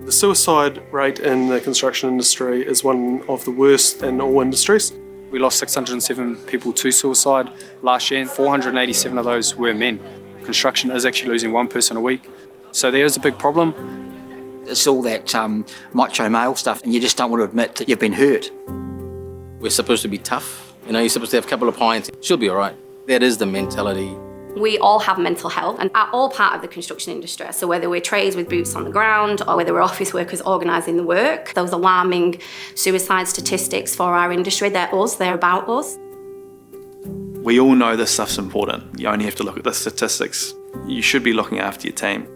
The suicide rate in the construction industry is one of the worst in all industries. We lost 607 people to suicide last year, and 487 of those were men. Construction is actually losing one person a week. So there is a big problem. It's all that macho male stuff, and you just don't want to admit that you've been hurt. We're supposed to be tough. You're supposed to have a couple of pints. She'll be all right. That is the mentality. We all have mental health and are all part of the construction industry. So whether we're trades with boots on the ground or whether we're office workers organising the work, those alarming suicide statistics for our industry, they're us, they're about us. We all know this stuff's important. You only have to look at the statistics. You should be looking after your team.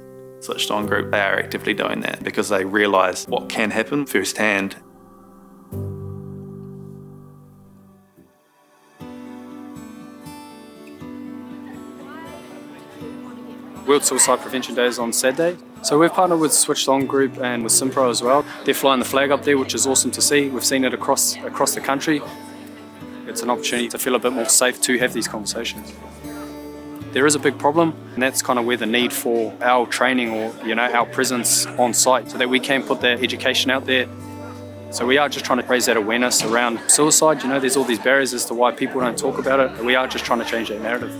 Switched On Group, they are actively doing that because they realise what can happen firsthand. World Suicide Prevention Day is on Saturday. So we've partnered with Switched On Group and with Simpro as well. They're flying the flag up there, which is awesome to see. We've seen it across the country. It's an opportunity to feel a bit more safe to have these conversations. There is a big problem, and that's kind of where the need for our training or our presence on site so that we can put that education out there. So we are just trying to raise that awareness around suicide. There's all these barriers as to why people don't talk about it. We are just trying to change that narrative.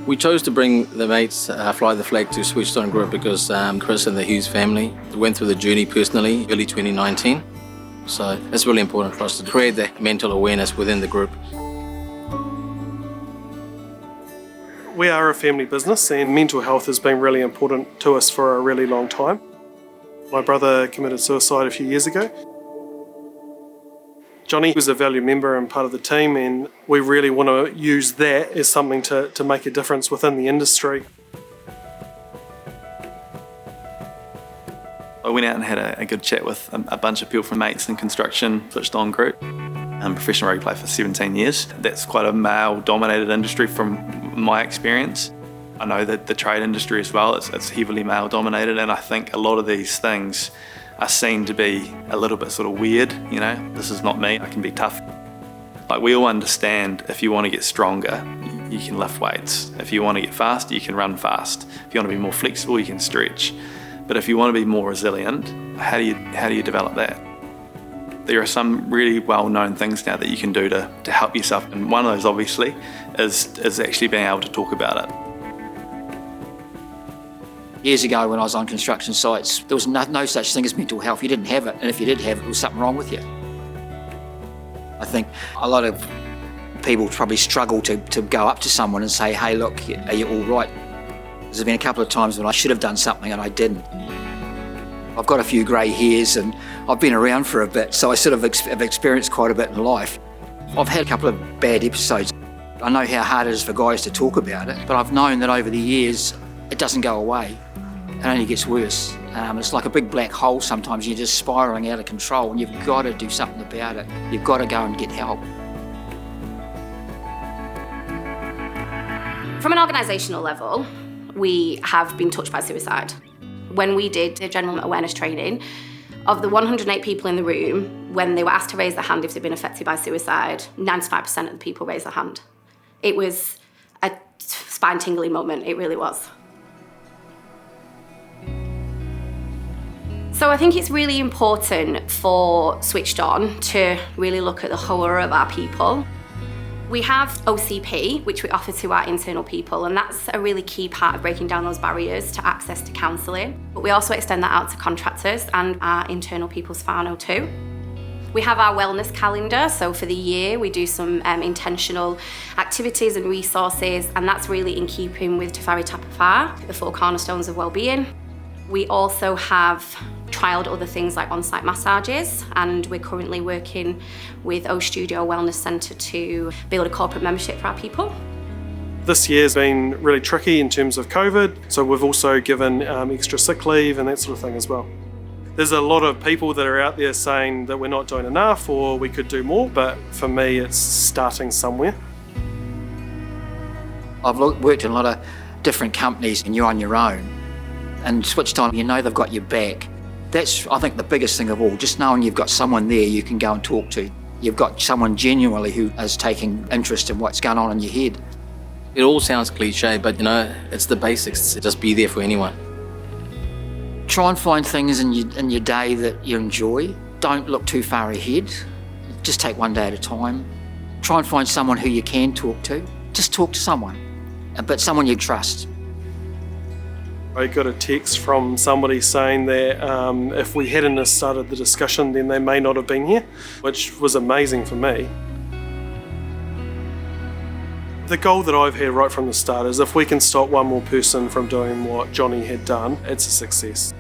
We chose to bring the mates fly the flag to Switched On Group because Chris and the Hughes family went through the journey personally early 2019. So it's really important for us to create that mental awareness within the group. We are a family business and mental health has been really important to us for a really long time. My brother committed suicide a few years ago. Johnny was a valued member and part of the team, and we really want to use that as something to make a difference within the industry. I went out and had a good chat with a bunch of people from mates in construction, Switched On Group. I'm a professional rugby player for 17 years. That's quite a male-dominated industry from my experience. I know that the trade industry as well, it's heavily male-dominated, and I think a lot of these things are seen to be a little bit sort of weird, this is not me, I can be tough. Like, we all understand if you want to get stronger, you can lift weights. If you want to get faster, you can run fast. If you want to be more flexible, you can stretch. But if you want to be more resilient, how do you develop that? There are some really well-known things now that you can do to help yourself, and one of those obviously is actually being able to talk about it. Years ago when I was on construction sites, there was no such thing as mental health. You didn't have it, and if you did have it, there was something wrong with you. I think a lot of people probably struggle to go up to someone and say, hey, look, are you all right? There's been a couple of times when I should have done something and I didn't. I've got a few grey hairs and I've been around for a bit, so I sort of have experienced quite a bit in life. I've had a couple of bad episodes. I know how hard it is for guys to talk about it, but I've known that over the years, it doesn't go away. It only gets worse. It's like a big black hole sometimes. You're just spiralling out of control and you've got to do something about it. You've got to go and get help. From an organisational level, we have been touched by suicide. When we did the general awareness training, of the 108 people in the room, when they were asked to raise their hand if they'd been affected by suicide, 95% of the people raised their hand. It was a spine-tingling moment, it really was. So I think it's really important for Switched On to really look at the hauora of our people. We have OCP, which we offer to our internal people, and that's a really key part of breaking down those barriers to access to counselling. But we also extend that out to contractors and our internal people's whānau too. We have our wellness calendar, so for the year we do some intentional activities and resources, and that's really in keeping with Te Whare Tapawhā, the 4 cornerstones of wellbeing. We also have trialled other things like on-site massages, and we're currently working with O Studio Wellness Centre to build a corporate membership for our people. This year's been really tricky in terms of COVID, so we've also given extra sick leave and that sort of thing as well. There's a lot of people that are out there saying that we're not doing enough or we could do more, but for me it's starting somewhere. I've worked in a lot of different companies and you're on your own. And Switched On, they've got your back. That's, I think, the biggest thing of all, just knowing you've got someone there you can go and talk to. You've got someone genuinely who is taking interest in what's going on in your head. It all sounds cliche, but it's the basics. Just be there for anyone. Try and find things in your day that you enjoy. Don't look too far ahead. Just take one day at a time. Try and find someone who you can talk to. Just talk to someone, but someone you trust. I got a text from somebody saying that if we hadn't started the discussion, then they may not have been here, which was amazing for me. The goal that I've had right from the start is if we can stop one more person from doing what Johnny had done, it's a success.